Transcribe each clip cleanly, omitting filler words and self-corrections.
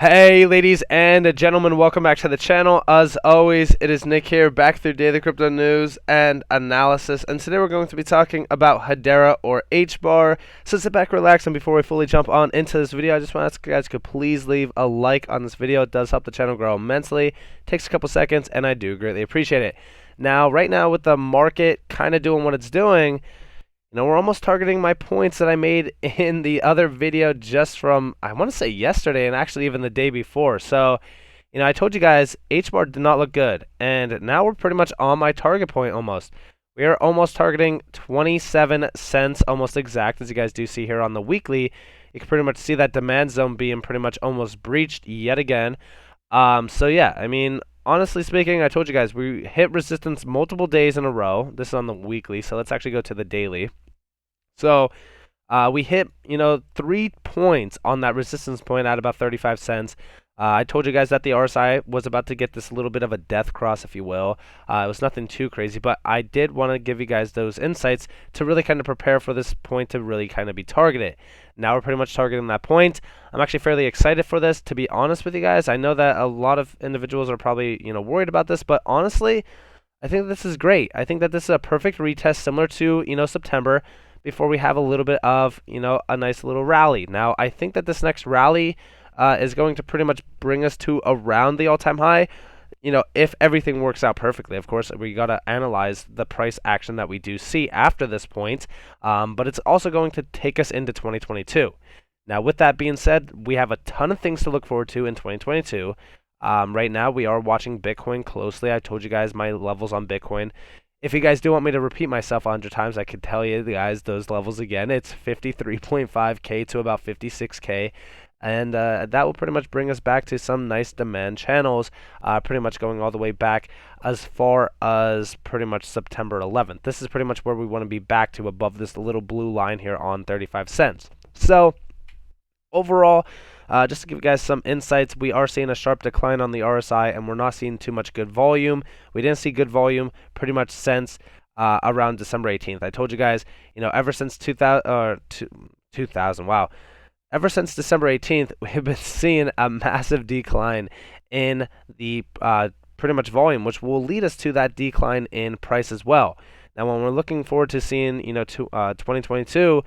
Hey ladies and gentlemen, welcome back to the channel. As always, it is Nick here, back through daily crypto news and analysis, and today we're going to be talking about Hedera or Hbar. So sit back, relax, and before we fully jump on into this video, I just want to ask you guys to please leave a like on this video. It does help the channel grow immensely. It takes a couple seconds, and I do greatly appreciate it. Now, right now with the market kind of doing what it's doing, we're almost targeting my points that I made in the other video just from, I want to say yesterday and actually even the day before. So, I told you guys Hbar did not look good, and now we're pretty much on my target point almost. We are almost targeting 27 cents, almost exact, as you guys do see here on the weekly. You can pretty much see that demand zone being pretty much almost breached yet again. So yeah, honestly speaking, I told you guys we hit resistance multiple days in a row. This is on the weekly, so let's actually go to the daily. So we hit, 3 points on that resistance point at about 35 cents. I told you guys that the RSI was about to get this little bit of a death cross, if you will. It was nothing too crazy, but I did want to give you guys those insights to really kind of prepare for this point to really kind of be targeted. Now we're pretty much targeting that point. I'm actually fairly excited for this, to be honest with you guys. I know that a lot of individuals are probably, worried about this, but honestly, I think this is great. I think that this is a perfect retest similar to, September, before we have a little bit of, a nice little rally. Now, I think that this next rally is going to pretty much bring us to around the all-time high, if everything works out perfectly. Of course, we got to analyze the price action that we do see after this point, but it's also going to take us into 2022. Now, with that being said, we have a ton of things to look forward to in 2022. Right now, we are watching Bitcoin closely. I told you guys my levels on Bitcoin. If you guys do want me to repeat myself 100 times, I could tell you guys those levels again. It's 53.5K to about 56K. And that will pretty much bring us back to some nice demand channels, pretty much going all the way back as far as pretty much September 11th. This is pretty much where we want to be back to, above this little blue line here on 35 cents. So overall, just to give you guys some insights, we are seeing a sharp decline on the RSI, and we're not seeing too much good volume. We didn't see good volume pretty much since around December 18th. I told you guys, ever since 2000, wow. Ever since December 18th, we've been seeing a massive decline in the pretty much volume, which will lead us to that decline in price as well. Now, when we're looking forward to seeing, 2022,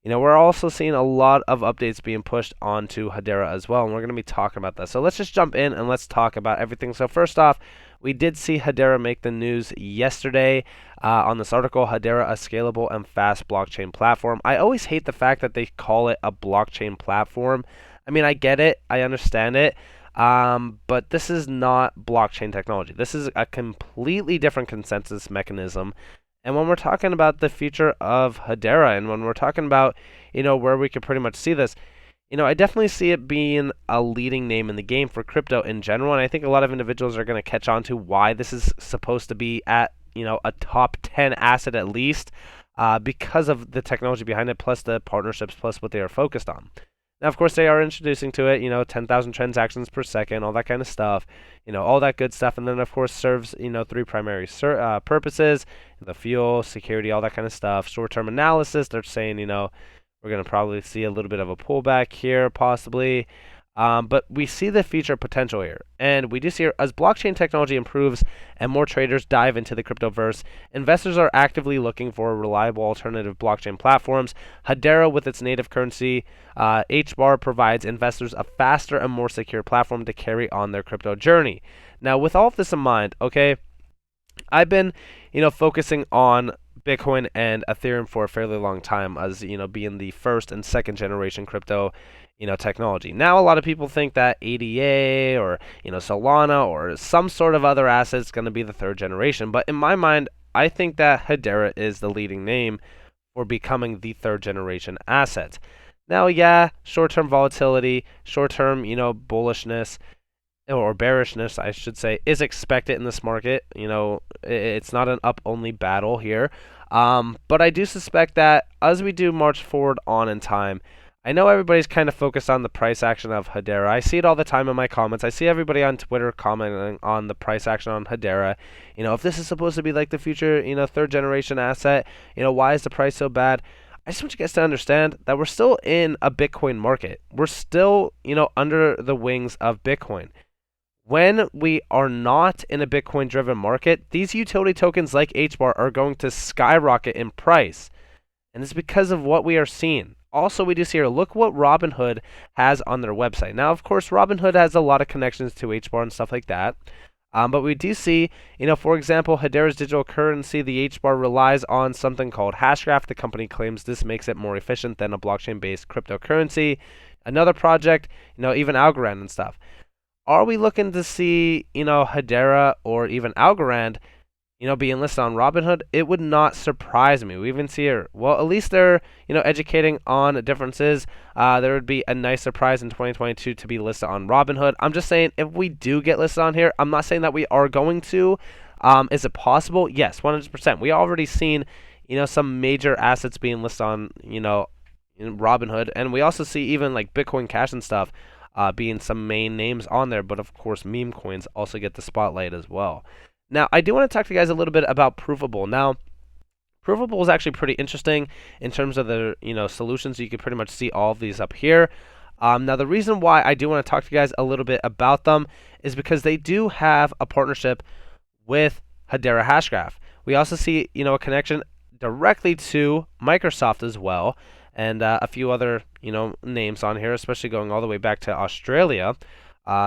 we're also seeing a lot of updates being pushed onto Hedera as well, and we're going to be talking about that. So let's just jump in and let's talk about everything. So first off, we did see Hedera make the news yesterday on this article, Hedera, a scalable and fast blockchain platform. I always hate the fact that they call it a blockchain platform. I get it. I understand it. But this is not blockchain technology. This is a completely different consensus mechanism. And when we're talking about the future of Hedera, and when we're talking about, where we could pretty much see this, I definitely see it being a leading name in the game for crypto in general. And I think a lot of individuals are going to catch on to why this is supposed to be at, a top 10 asset at least, because of the technology behind it, plus the partnerships, plus what they are focused on. Now, of course, they are introducing to it, 10,000 transactions per second, all that kind of stuff, all that good stuff. And then, of course, serves, 3 primary purposes: the fuel, security, all that kind of stuff. Short-term analysis, they're saying, we're going to probably see a little bit of a pullback here, possibly. But we see the future potential here. And we do see, as blockchain technology improves and more traders dive into the cryptoverse, investors are actively looking for reliable alternative blockchain platforms. Hedera, with its native currency, Hbar, provides investors a faster and more secure platform to carry on their crypto journey. Now, with all of this in mind, okay, I've been, focusing on Bitcoin and Ethereum for a fairly long time, as being the first and second generation crypto technology. Now, a lot of people think that ADA or Solana or some sort of other asset is going to be the third generation, but in my mind, I think that Hedera is the leading name for becoming the third generation asset. Now, yeah, short-term volatility, short-term bullishness, or bearishness, I should say, is expected in this market. It's not an up-only battle here. But I do suspect that as we do march forward on in time, I know everybody's kind of focused on the price action of Hedera. I see it all the time in my comments. I see everybody on Twitter commenting on the price action on Hedera. If this is supposed to be like the future, third generation asset, why is the price so bad? I just want you guys to understand that we're still in a Bitcoin market. We're still, under the wings of Bitcoin. When we are not in a Bitcoin driven market, these utility tokens like Hbar are going to skyrocket in price. And it's because of what we are seeing. Also, we do see here, look what Robinhood has on their website. Now, of course, Robinhood has a lot of connections to Hbar and stuff like that. But we do see, for example, Hedera's digital currency, the Hbar, relies on something called Hashgraph. The company claims this makes it more efficient than a blockchain-based cryptocurrency. Another project, even Algorand and stuff. Are we looking to see, Hedera or even Algorand, being listed on Robinhood? It would not surprise me. We even see here, well, at least they're, educating on differences. There would be a nice surprise in 2022 to be listed on Robinhood. I'm just saying, if we do get listed on here, I'm not saying that we are going to. Is it possible? Yes, 100%. We already seen, some major assets being listed on, in Robinhood, and we also see even like Bitcoin Cash and stuff being some main names on there. But of course, meme coins also get the spotlight as well. Now, I do want to talk to you guys a little bit about provable. Now, provable is actually pretty interesting in terms of the solutions. You can pretty much see all of these up here. Now, the reason why I do want to talk to you guys a little bit about them is because they do have a partnership with Hedera Hashgraph. We also see a connection directly to Microsoft as well, and a few other names on here, especially going all the way back to Australia.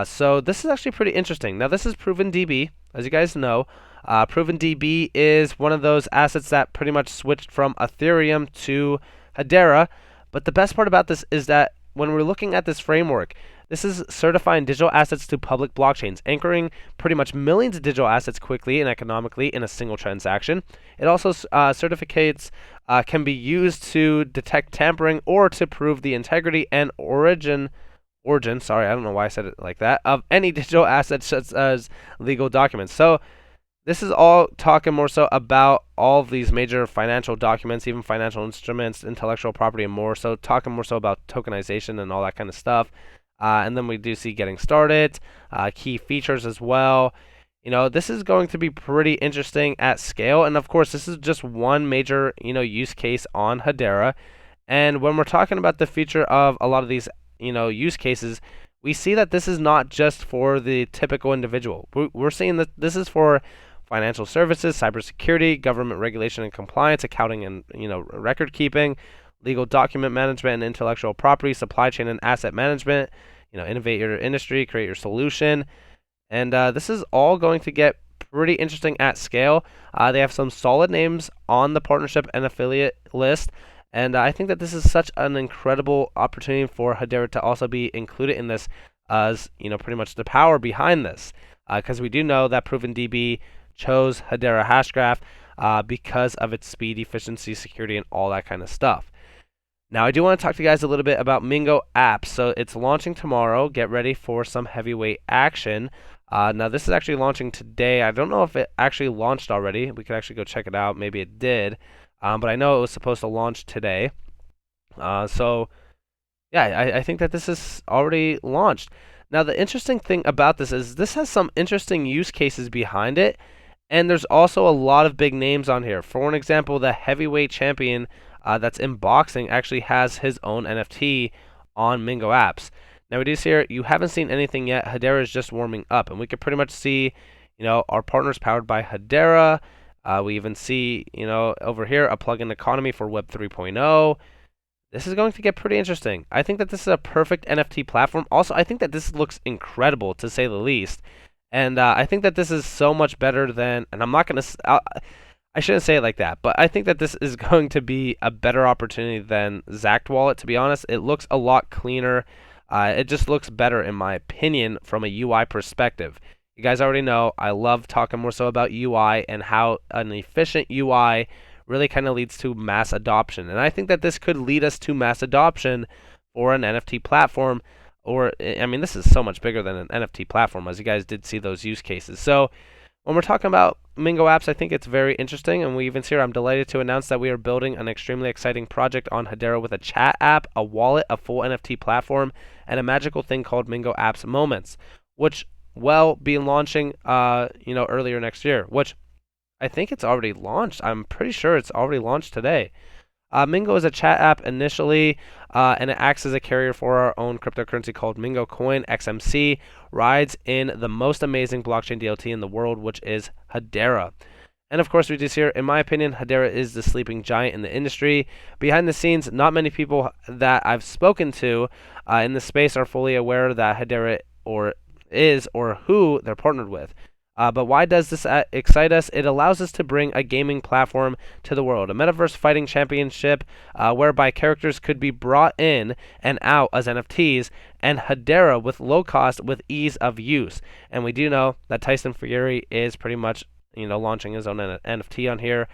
So this is actually pretty interesting. Now, this is ProvenDB. As you guys know, ProvenDB is one of those assets that pretty much switched from Ethereum to Hedera. But the best part about this is that when we're looking at this framework, this is certifying digital assets to public blockchains, anchoring pretty much millions of digital assets quickly and economically in a single transaction. It also certificates can be used to detect tampering or to prove the integrity and origin, sorry, I don't know why I said it like that, of any digital assets such as legal documents. So this is all talking more so about all of these major financial documents, even financial instruments, intellectual property, and more. So talking more so about tokenization and all that kind of stuff. And then we do see getting started, key features as well. This is going to be pretty interesting at scale. And of course, this is just one major, use case on Hedera. And when we're talking about the feature of a lot of these use cases, we see that this is not just for the typical individual. We're seeing that this is for financial services, cybersecurity, government regulation and compliance, accounting and record keeping, legal document management and intellectual property, supply chain and asset management. Innovate your industry, create your solution, and this is all going to get pretty interesting at scale. They have some solid names on the partnership and affiliate list. And I think that this is such an incredible opportunity for Hedera to also be included in this as, pretty much the power behind this. Because we do know that ProvenDB chose Hedera Hashgraph because of its speed, efficiency, security, and all that kind of stuff. Now, I do want to talk to you guys a little bit about Mingo apps. So it's launching tomorrow. Get ready for some heavyweight action. Now, this is actually launching today. I don't know if it actually launched already. We could actually go check it out. Maybe it did. But I know it was supposed to launch today. So, yeah, I think that this is already launched. Now, the interesting thing about this is this has some interesting use cases behind it. And there's also a lot of big names on here. For an example, the heavyweight champion that's in boxing actually has his own NFT on Mingo apps. Now, we do see here, you haven't seen anything yet. Hedera is just warming up. And we can pretty much see, our partners powered by Hedera. We even see, over here, a plugin economy for Web 3.0. This is going to get pretty interesting. I think that this is a perfect NFT platform. Also, I think that this looks incredible, to say the least. And I think that this is so much better than, and I'm not going to, I shouldn't say it like that, but I think that this is going to be a better opportunity than Zact Wallet, to be honest. It looks a lot cleaner. It just looks better, in my opinion, from a UI perspective. You guys already know I love talking more so about UI and how an efficient UI really kind of leads to mass adoption. And I think that this could lead us to mass adoption for an NFT platform. Or, I mean, this is so much bigger than an NFT platform, as you guys did see those use cases. So when we're talking about Mingo apps, I think it's very interesting. And we even see here, I'm delighted to announce that we are building an extremely exciting project on Hedera with a chat app, a wallet, a full NFT platform, and a magical thing called Mingo Apps Moments, which will be launching, earlier next year, which I think it's already launched. I'm pretty sure it's already launched today. Mingo is a chat app initially, and it acts as a carrier for our own cryptocurrency called Mingo Coin. XMC rides in the most amazing blockchain DLT in the world, which is Hedera. And of course, we just hear, in my opinion, Hedera is the sleeping giant in the industry. Behind the scenes, not many people that I've spoken to in the space are fully aware that Hedera or who they're partnered with. But why does this excite us? It allows us to bring a gaming platform to the world, a metaverse fighting championship whereby characters could be brought in and out as NFTs, and Hedera with low cost with ease of use. And we do know that Tyson Fury is pretty much launching his own NFT on here.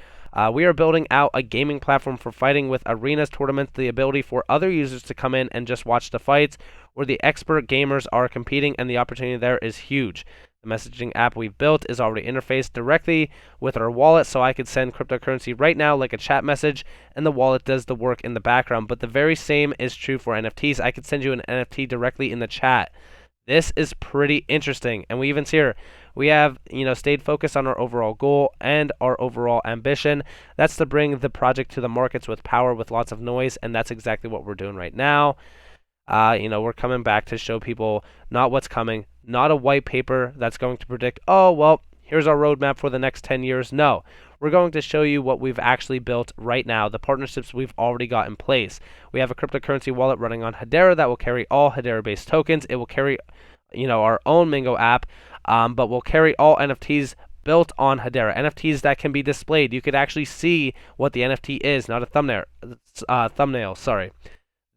We are building out a gaming platform for fighting with arenas, tournaments, the ability for other users to come in and just watch the fights where the expert gamers are competing, and the opportunity there is huge. The messaging app we've built is already interfaced directly with our wallet, so I could send cryptocurrency right now like a chat message, and the wallet does the work in the background. But the very same is true for NFTs. I could send you an NFT directly in the chat. This is pretty interesting, and we even see here we have stayed focused on our overall goal and our overall ambition. That's to bring the project to the markets with power, with lots of noise, and that's exactly what we're doing right now. We're coming back to show people not what's coming, not a white paper that's going to predict, oh, well, here's our roadmap for the next 10 years. No, we're going to show you what we've actually built right now, the partnerships we've already got in place. We have a cryptocurrency wallet running on Hedera that will carry all Hedera-based tokens. It will carry, our own Mingo app, but will carry all NFTs built on Hedera. NFTs that can be displayed. You could actually see what the NFT is, not a thumbnail. Sorry.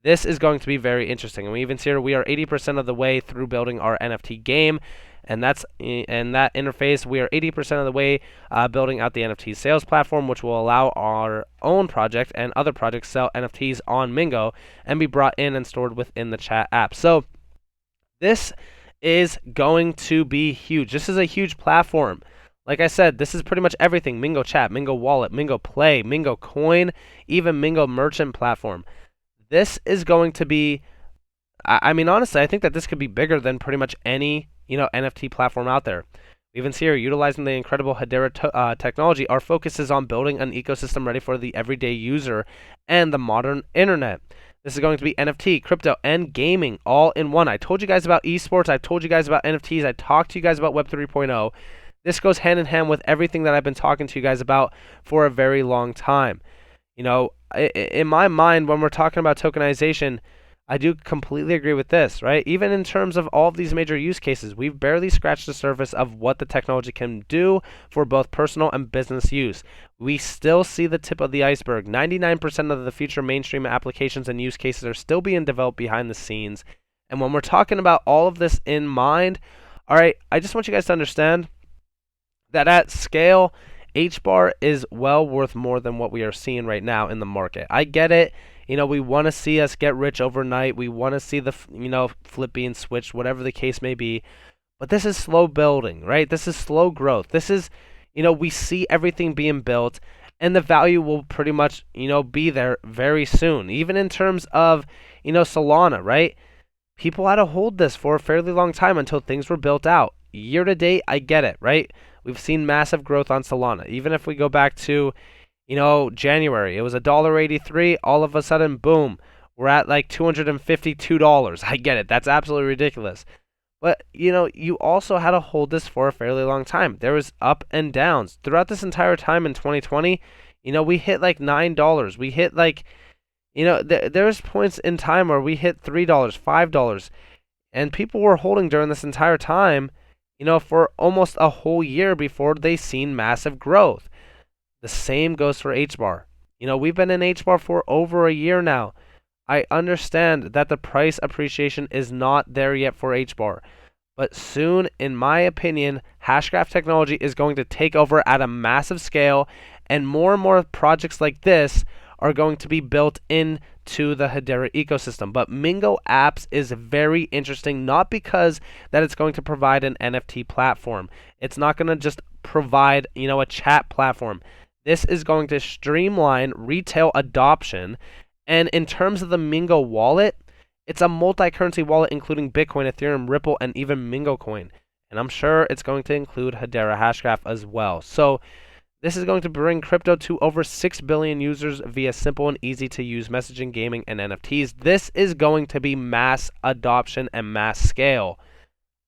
This is going to be very interesting, and we even see here we are 80% of the way through building our NFT game, and that interface we are 80% of the way building out the NFT sales platform, which will allow our own project and other projects sell NFTs on Mingo and be brought in and stored within the chat app. So this is going to be huge. This is a huge platform. Like I said, this is pretty much everything: Mingo Chat, Mingo Wallet, Mingo Play, Mingo Coin, even Mingo Merchant platform. This is going to be, I mean, honestly, I think that this could be bigger than pretty much any, NFT platform out there. We even see here, utilizing the incredible Hedera technology, our focus is on building an ecosystem ready for the everyday user and the modern internet. This is going to be NFT, crypto, and gaming all in one. I told you guys about esports. I told you guys about NFTs. I talked to you guys about Web 3.0. This goes hand in hand with everything that I've been talking to you guys about for a very long time. In my mind, when we're talking about tokenization, I do completely agree with this, right? Even in terms of all of these major use cases, we've barely scratched the surface of what the technology can do for both personal and business use. We still see the tip of the iceberg. 99% of the future mainstream applications and use cases are still being developed behind the scenes. And when we're talking about all of this in mind, all right, I just want you guys to understand that at scale, Hbar is well worth more than what we are seeing right now in the market. I get it. We want to see us get rich overnight. We want to see the, flip being switched, whatever the case may be. But this is slow building, right? This is slow growth. This is, we see everything being built, and the value will pretty much, be there very soon. Even in terms of, Solana, right? People had to hold this for a fairly long time until things were built out. Year to date, I get it, right? We've seen massive growth on Solana. Even if we go back to, January, it was $1.83. All of a sudden, boom, we're at like $252. I get it. That's absolutely ridiculous. But, you also had to hold this for a fairly long time. There was up and downs. Throughout this entire time in 2020, we hit like $9. We hit like, there's points in time where we hit $3, $5. And people were holding during this entire time, for almost a whole year before they seen massive growth. The same goes for Hbar. We've been in Hbar for over a year now. I understand that the price appreciation is not there yet for Hbar. But soon, in my opinion, Hashgraph technology is going to take over at a massive scale, and more projects like this are going to be built into the Hedera ecosystem. But Mingo Apps is very interesting, not because that it's going to provide an NFT platform. It's not going to just provide, a chat platform. This is going to streamline retail adoption. And in terms of the Mingo wallet, it's a multi-currency wallet including Bitcoin, Ethereum, Ripple, and even Mingo Coin. And I'm sure it's going to include Hedera Hashgraph as well. So This is going to bring crypto to over 6 billion users via simple and easy to use messaging, gaming, and NFTs. This is going to be mass adoption and mass scale.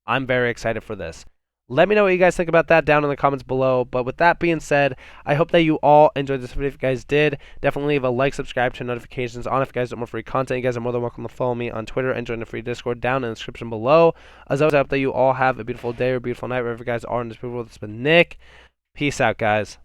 I'm very excited for this. Let me know what you guys think about that down in the comments below. But with that being said, I hope that you all enjoyed this video. If you guys did, definitely leave a like, subscribe, turn notifications on. If you guys want more free content, you guys are more than welcome to follow me on Twitter and join the free Discord down in the description below. As always, I hope that you all have a beautiful day or a beautiful night wherever you guys are in this beautiful world. It's been Nick. Peace out, guys.